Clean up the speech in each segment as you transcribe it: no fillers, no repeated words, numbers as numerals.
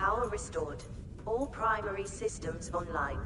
Power restored. All primary systems online.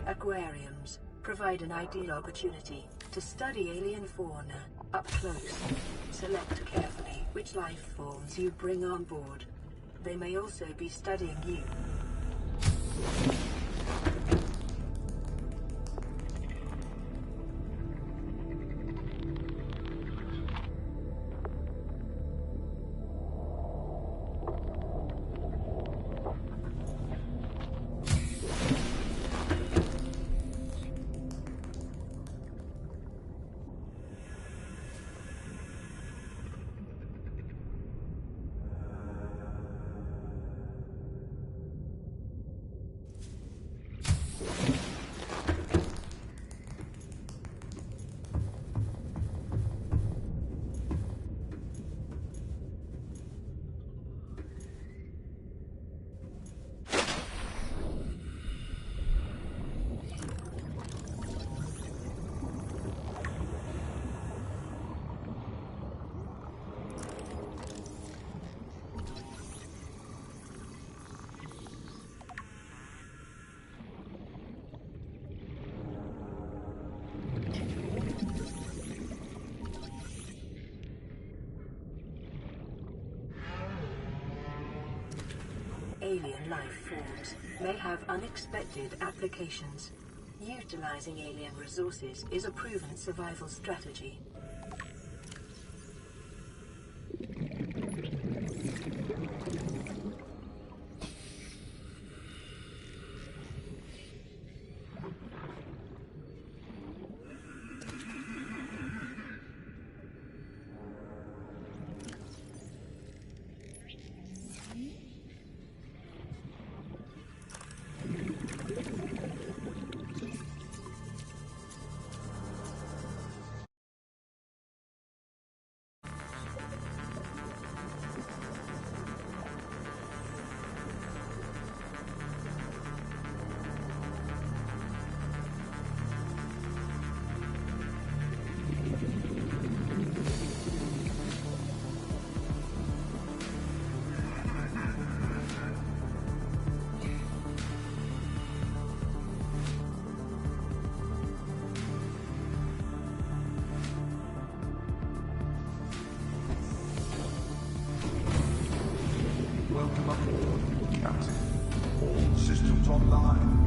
Aquariums provide an ideal opportunity to study alien fauna up close. Select carefully which life forms you bring on board. They may also be studying you. Alien life forms may have unexpected applications. Utilizing alien resources is a proven survival strategy. Welcome aboard, Captain. All systems online.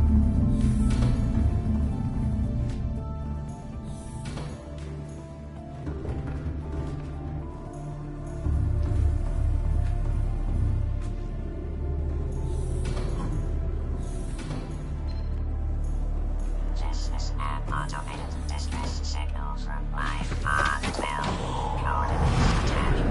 This is an automated distress signal from Life Pod 12. Coordinates attached.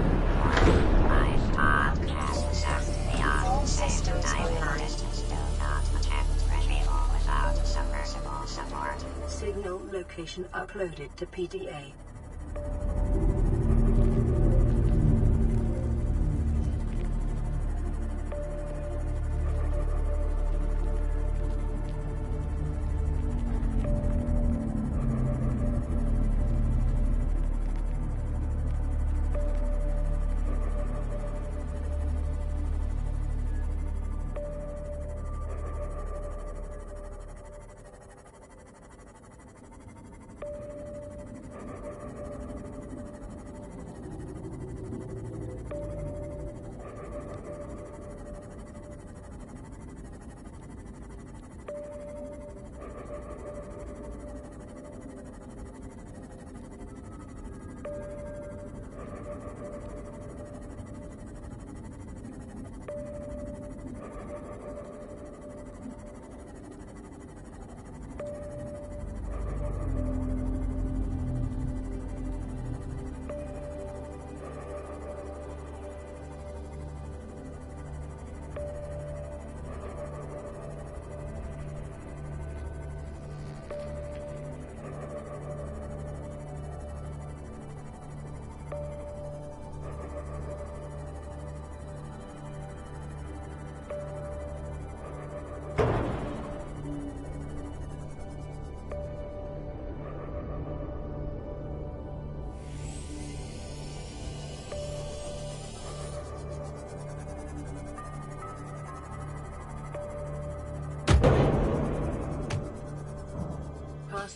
Life Pod has sucked beyond system time distance. Do not attempt retrieval without submersible support. Signal location uploaded to PDA.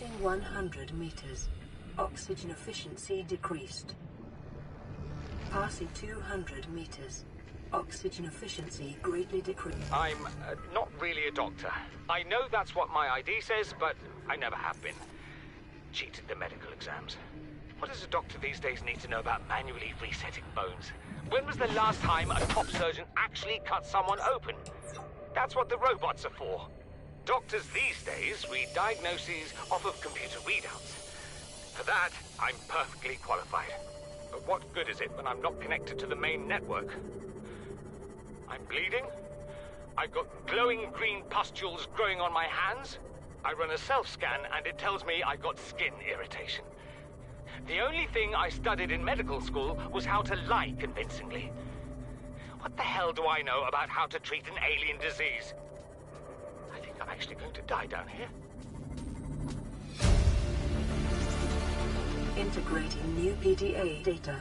Passing 100 meters. Oxygen efficiency decreased. Passing 200 meters. Oxygen efficiency greatly decreased. I'm not really a doctor. I know that's what my ID says, but I never have been. Cheated the medical exams. What does a doctor these days need to know about manually resetting bones? When was the last time a top surgeon actually cut someone open? That's what the robots are for. Doctors these days read diagnoses off of computer readouts. For that, I'm perfectly qualified. But what good is it when I'm not connected to the main network? I'm bleeding. I've got glowing green pustules growing on my hands. I run a self-scan and it tells me I've got skin irritation. The only thing I studied in medical school was how to lie convincingly. What the hell do I know about how to treat an alien disease? I think I'm actually going to die down here. Integrating new PDA data.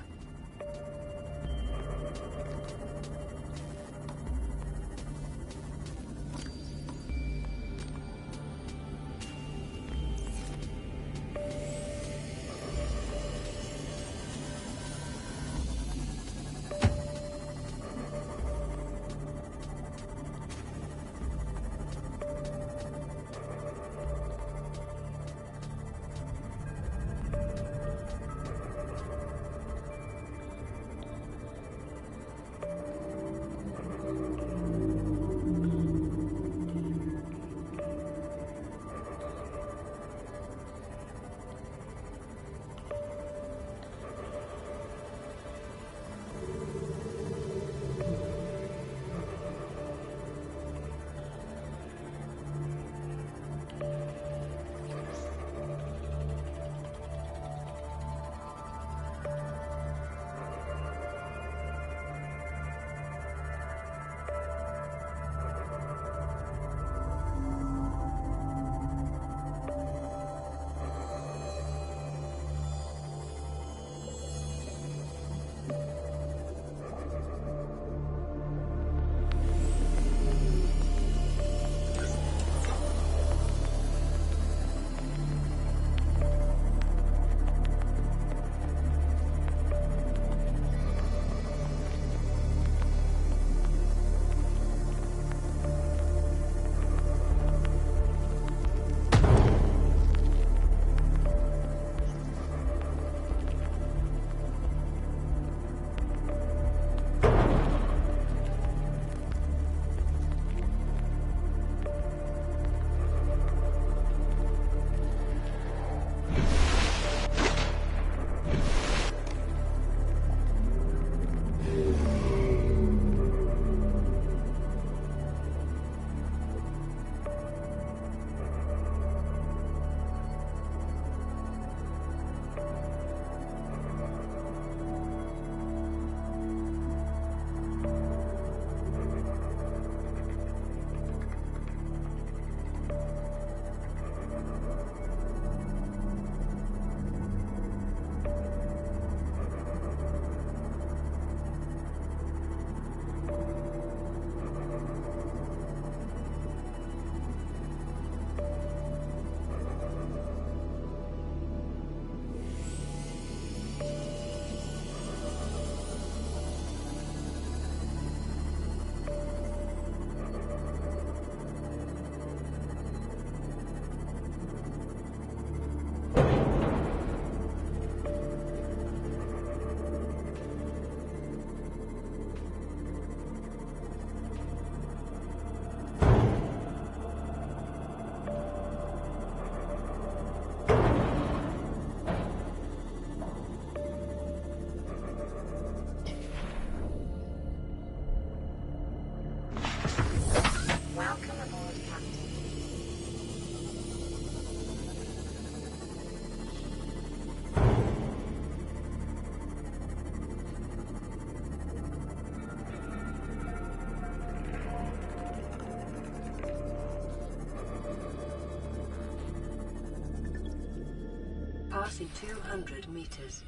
Passing 200 meters.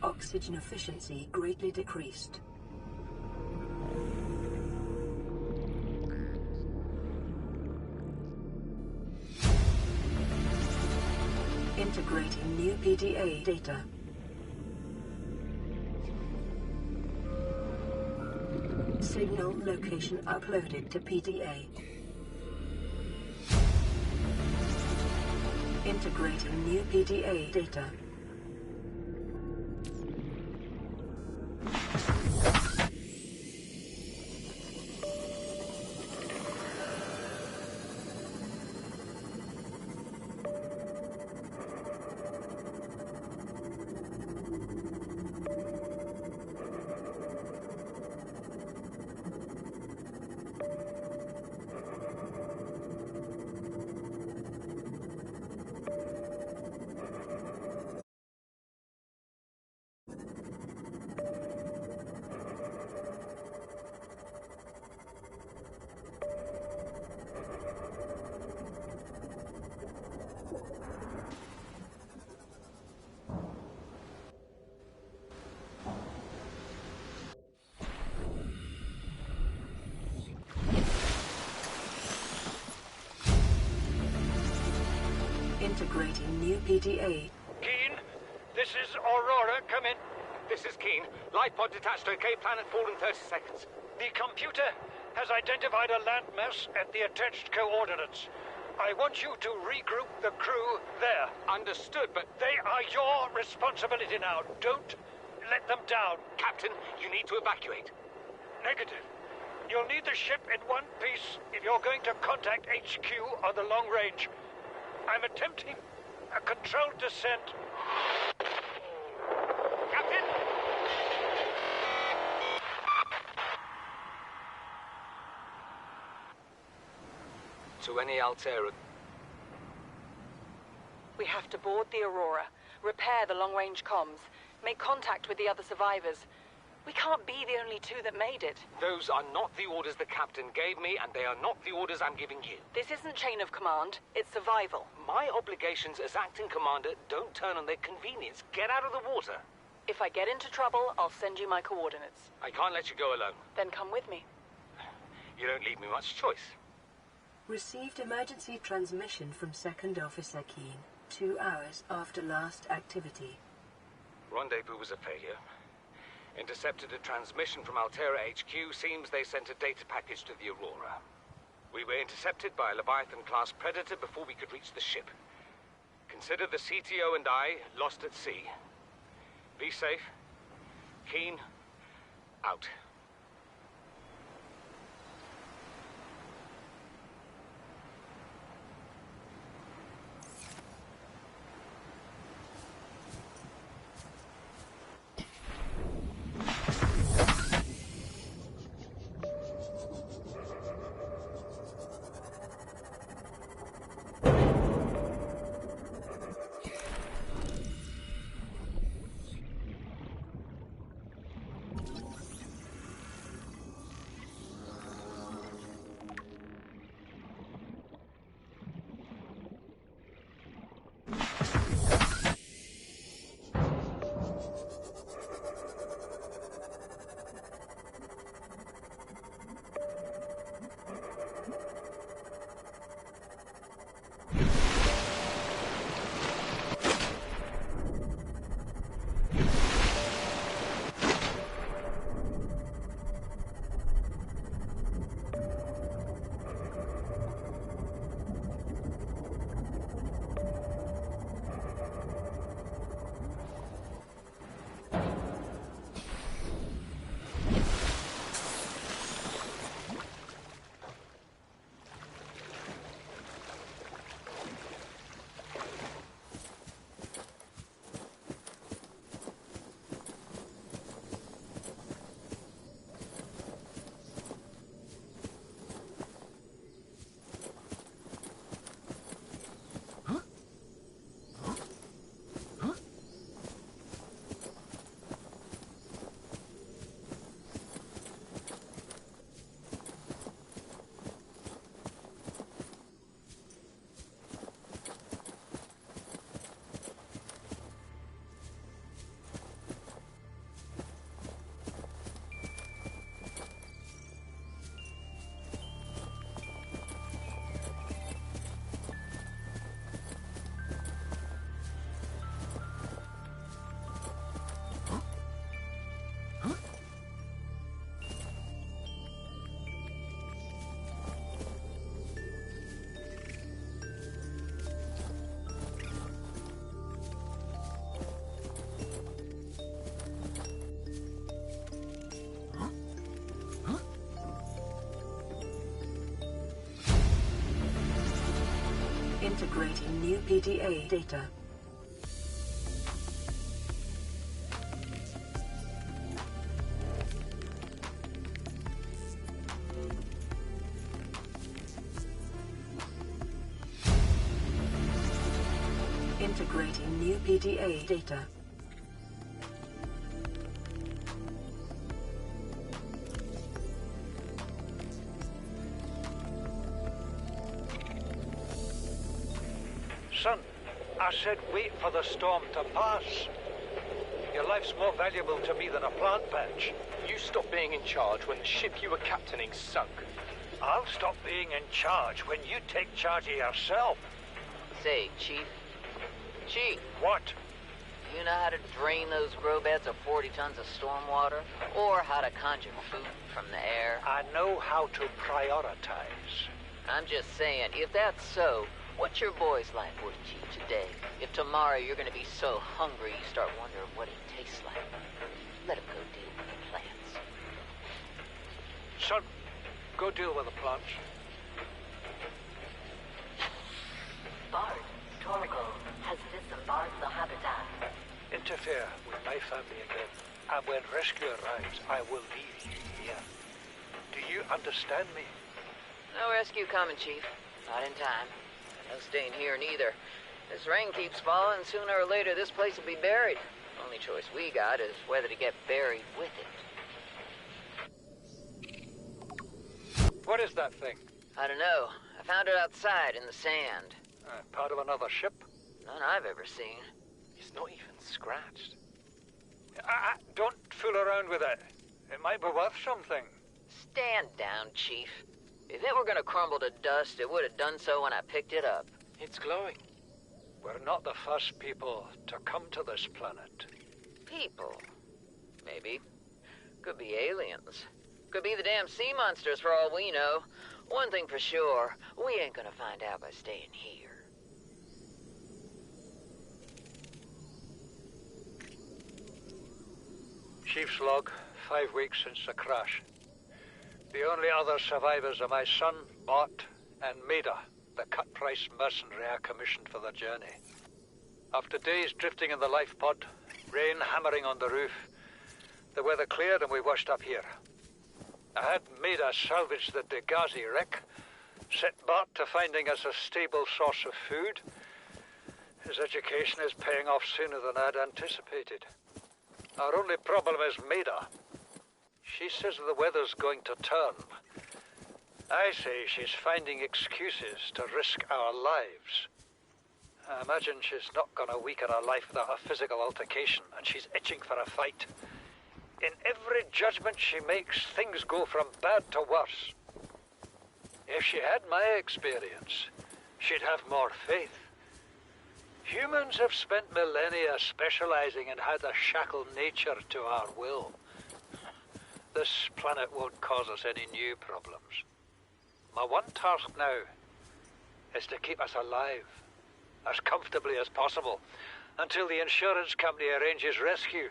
Oxygen efficiency greatly decreased. Integrating new PDA data. Signal location uploaded to PDA. Integrating new PDA data. Integrating new PDA. Keen, this is Aurora. Come in. This is Keen. Life pod detached to OK planet fall in 30 seconds. The computer has identified a landmass at the attached coordinates. I want you to regroup the crew there. Understood, but They are your responsibility now. Don't let them down. Captain, you need to evacuate. Negative. You'll need the ship in one piece if you're going to contact HQ on the long range. I'm attempting a controlled descent. Captain! To any Altera. We have to board the Aurora, repair the long-range comms, make contact with the other survivors. We can't be the only two that made it. Those are not the orders the captain gave me, and they are not the orders I'm giving you. This isn't chain of command, it's survival. My obligations as acting commander don't turn on their convenience. Get out of the water. If I get into trouble, I'll send you my coordinates. I can't let you go alone. Then come with me. You don't leave me much choice. Received emergency transmission from Second Officer Keen, 2 hours after last activity. Rendezvous was a failure. Intercepted a transmission from Altera HQ. Seems they sent a data package to the Aurora. We were intercepted by a Leviathan-class predator before we could reach the ship. Consider the CTO and I lost at sea. Be safe. Keen. Out. Integrating new PDA data. Integrating new PDA data. Son, I said wait for the storm to pass. Your life's more valuable to me than a plant patch. You stopped being in charge when the ship you were captaining sunk. I'll stop being in charge when you take charge of yourself. Say, Chief. Chief, What? do you know how to drain those grow beds of 40 tons of stormwater? Or how to conjure food from the air? I know how to prioritize. I'm just saying, if that's so, what's your boy's life worth, Chief, today? If tomorrow you're gonna be so hungry you start wondering what he tastes like, let him go deal with the plants. Son, go deal with the plants. Bard, Torgo has disembarked the habitat. Interfere with my family again, and when rescue arrives, I will leave you here. Do you understand me? No rescue coming, Chief. Not in time. No staying here neither. This rain keeps falling, sooner or later this place will be buried. Only choice we got is whether to get buried with it. What is that thing? I don't know. I found it outside in the sand. Part of another ship? None I've ever seen. It's not even scratched. Don't fool around with it. It might be worth something. Stand down, Chief. If it were gonna crumble to dust, it would have done so when I picked it up. It's glowing. We're not the first people to come to this planet. People. Maybe. Could be aliens. Could be the damn sea monsters for all we know. One thing for sure, we ain't gonna find out by staying here. Chief's log, 5 weeks since the crash. The only other survivors are my son, Bart, and Maida, the cut-price mercenary I commissioned for the journey. After days drifting in the life pod, rain hammering on the roof, the weather cleared and we washed up here. I had Maida salvage the Degazi wreck, set Bart to finding us a stable source of food. His education is paying off sooner than I'd anticipated. Our only problem is Maida. She says the weather's going to turn. I say she's finding excuses to risk our lives. I imagine she's not going to weaken her life without a physical altercation, and she's itching for a fight. In every judgment she makes, things go from bad to worse. If she had my experience, she'd have more faith. Humans have spent millennia specializing in how to shackle nature to our will. This planet won't cause us any new problems. My one task now is to keep us alive, as comfortably as possible, until the insurance company arranges rescue.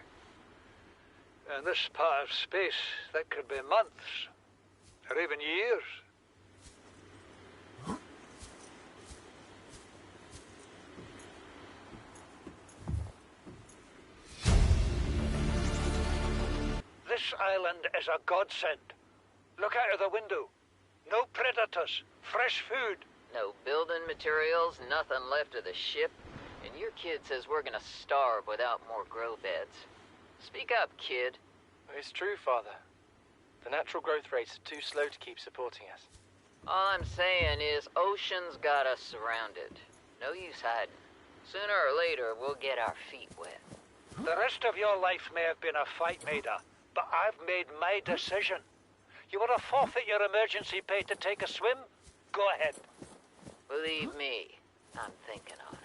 In this part of space, that could be months, or even years. This island is a godsend. Look out of the window. No predators, fresh food. No building materials, nothing left of the ship. And your kid says we're gonna starve without more grow beds. Speak up, kid. It's true, Father. The natural growth rates are too slow to keep supporting us. All I'm saying is ocean's got us surrounded. No use hiding. Sooner or later, we'll get our feet wet. The rest of your life may have been a fight, Maida, but I've made my decision. You want to forfeit your emergency pay to take a swim? Go ahead. Believe me, I'm thinking on it.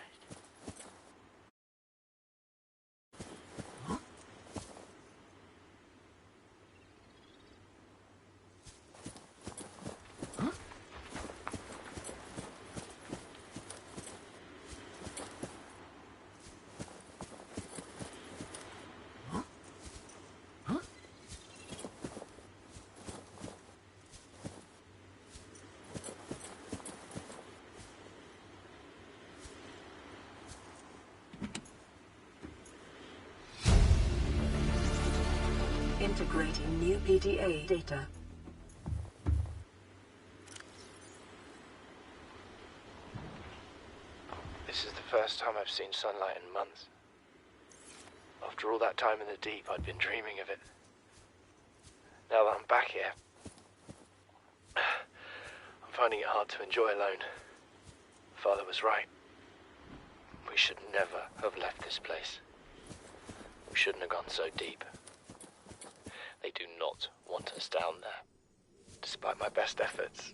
Integrating new PDA data. This is the first time I've seen sunlight in months. After all that time in the deep, I'd been dreaming of it. Now that I'm back here, I'm finding it hard to enjoy alone. Father was right. We should never have left this place. We shouldn't have gone so deep. They do not want us down there. Despite my best efforts,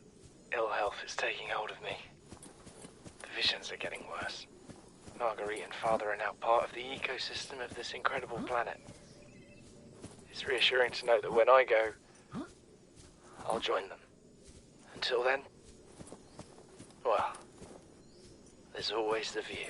ill health is taking hold of me. The visions are getting worse. Marguerite and Father are now part of the ecosystem of this incredible planet. It's reassuring to know that when I go, I'll join them. Until then, well, there's always the view.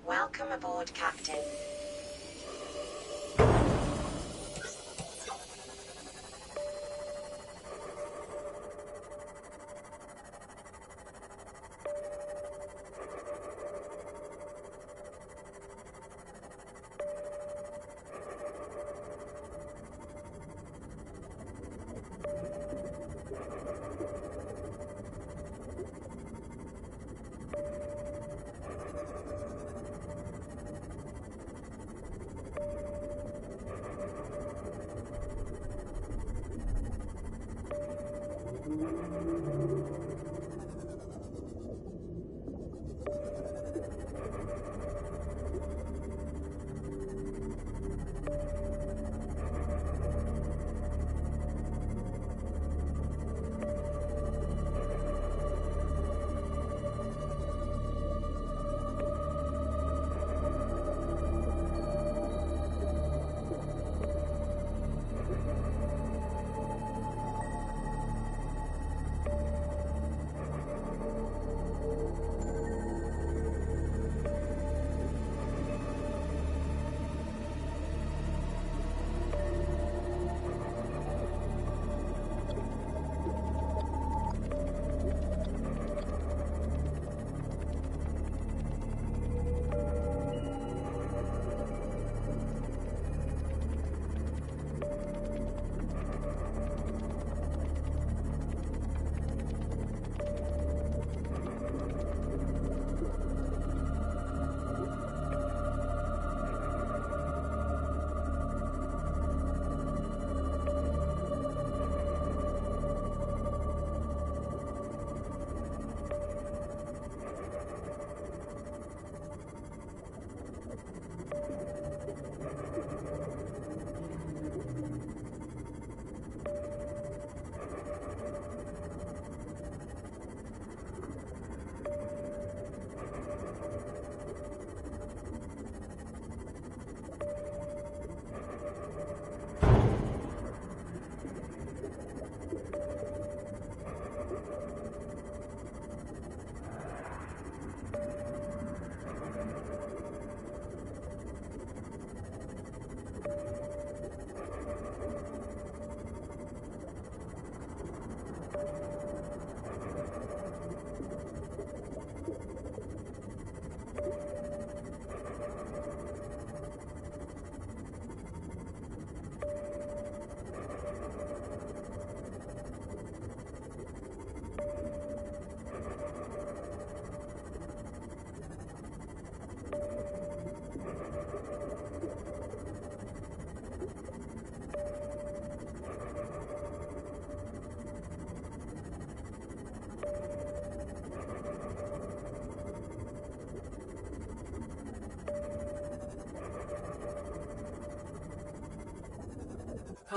Welcome aboard, Captain.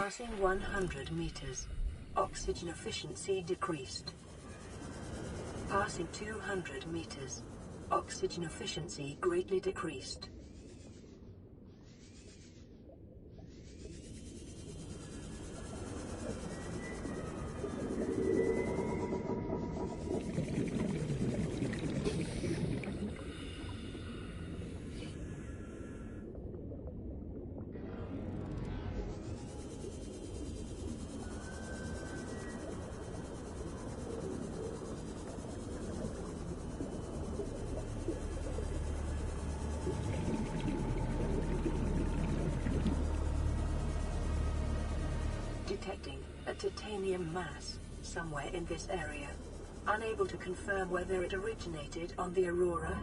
Passing 100 meters. Oxygen efficiency decreased. Passing 200 meters. Oxygen efficiency greatly decreased. Detecting a titanium mass somewhere in this area. Unable to confirm whether it originated on the Aurora.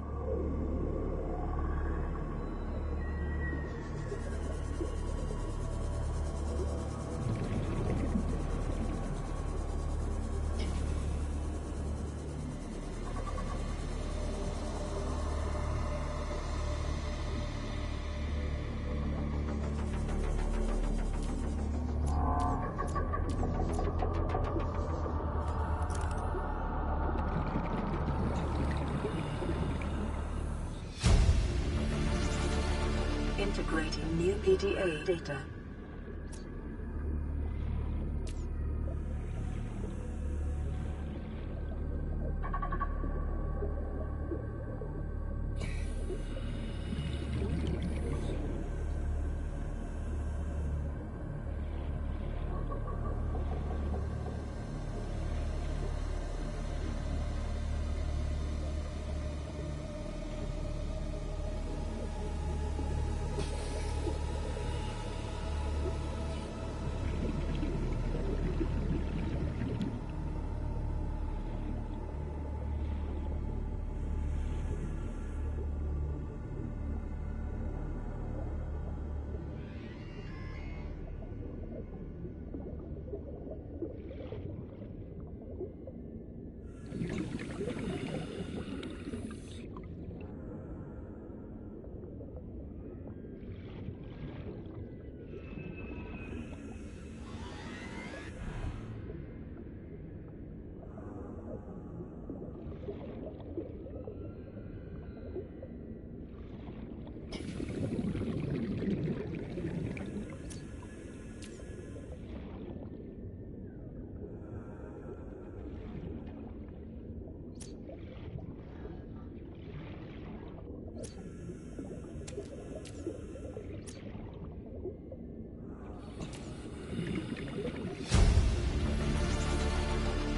Integrating new PDA data.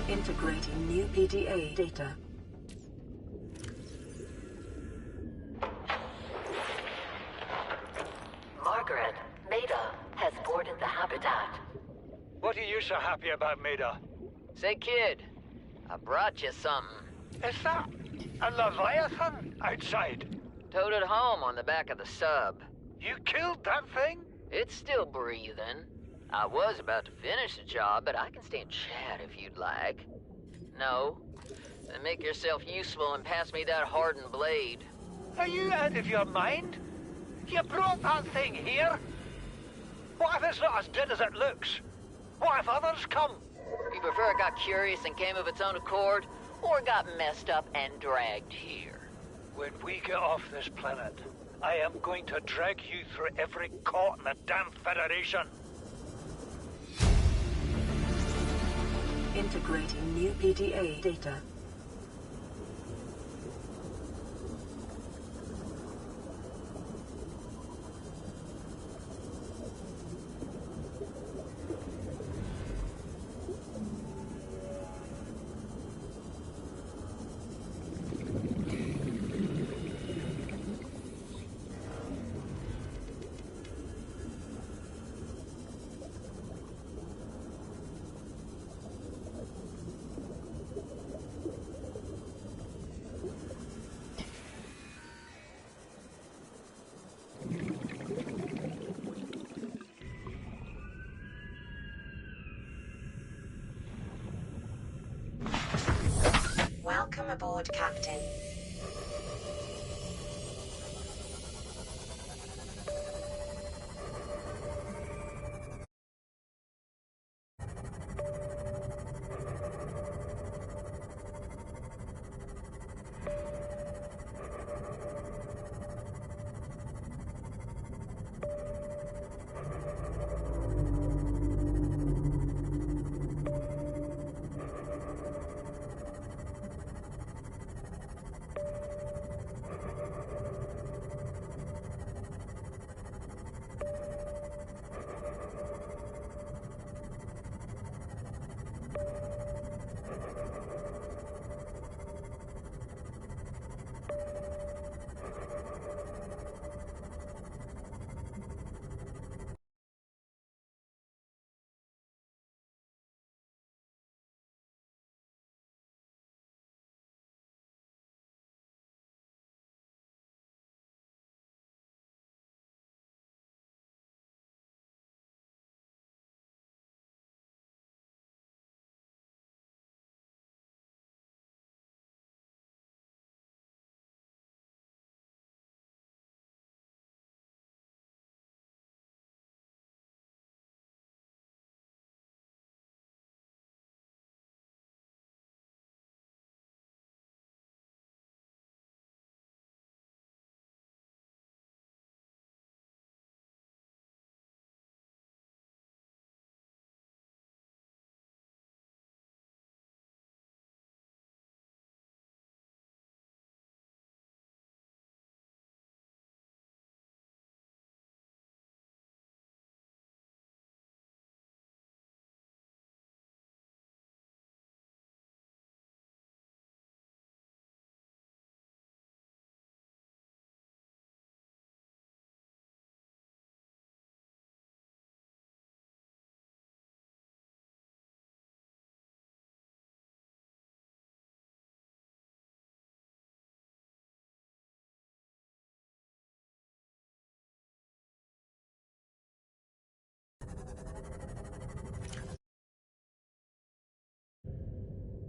Integrating new PDA data. Margaret, Maida has boarded the habitat. What are you so happy about, Maida? Say, kid, I brought you something. Is that a Leviathan outside? Towed it home on the back of the sub. You killed that thing? It's still breathing. I was about to finish the job, but I can stay and chat if you'd like. No? Then make yourself useful and pass me that hardened blade. Are you out of your mind? You brought that thing here? What if it's not as dead as it looks? What if others come? You prefer it got curious and came of its own accord, or got messed up and dragged here? When we get off this planet, I am going to drag you through every court in the damn Federation. Integrating new PDA data. Welcome aboard, Captain.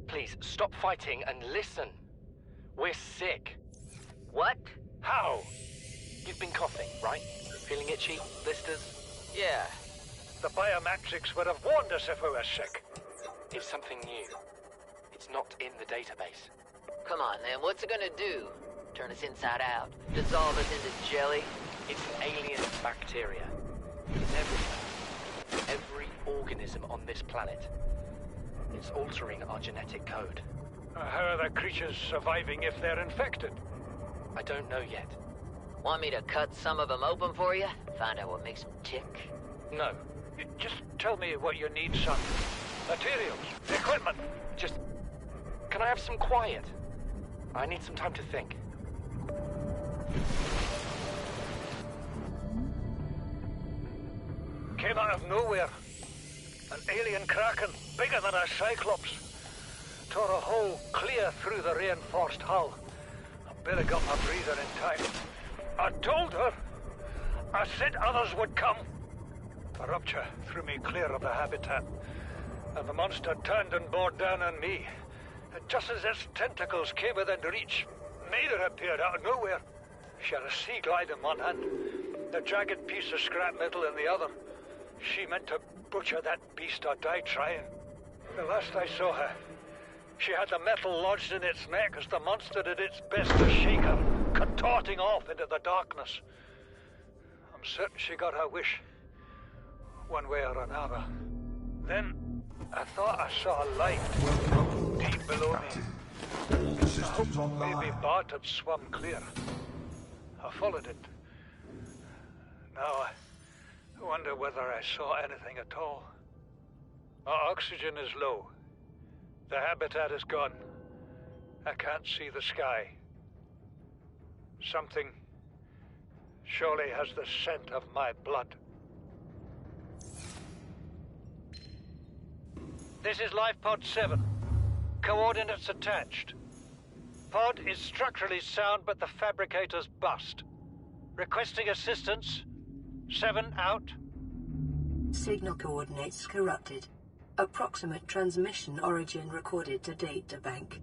Please, stop fighting and listen. We're sick. What? How? You've been coughing, right? Feeling itchy? Blisters? Yeah. The biometrics would have warned us if we were sick. It's something new. It's not in the database. Come on, then. What's it gonna do? Turn us inside out? Dissolve us into jelly? It's an alien bacteria. It's everywhere. Every organism on this planet. It's altering our genetic code. How are the creatures surviving if they're infected? I don't know yet. Want me to cut some of them open for you? Find out what makes them tick? No. Just tell me what you need, son. Materials, equipment. Just... Can I have some quiet? I need some time to think. Came out of nowhere. An alien kraken, bigger than a cyclops. Tore a hole clear through the reinforced hull. I barely got my breather in time. I told her. I said others would come. The rupture threw me clear of the habitat, and the monster turned and bore down on me. And just as its tentacles came within reach, Maida appeared out of nowhere. She had a sea glide in one hand, a jagged piece of scrap metal in the other. She meant to butcher that beast or die trying. The last I saw her, she had the metal lodged in its neck as the monster did its best to shake her, contorting off into the darkness. I'm certain she got her wish, one way or another. Then, I thought I saw a light deep below me. All systems Maybe online. Bart had swum clear. I followed it. Now, I wonder whether I saw anything at all. Our oxygen is low. The habitat is gone. I can't see the sky. Something surely has the scent of my blood. This is Life Pod 7. Coordinates attached. Pod is structurally sound, but the fabricator's bust. Requesting assistance. 7 out. Signal coordinates corrupted. Approximate transmission origin recorded to data bank.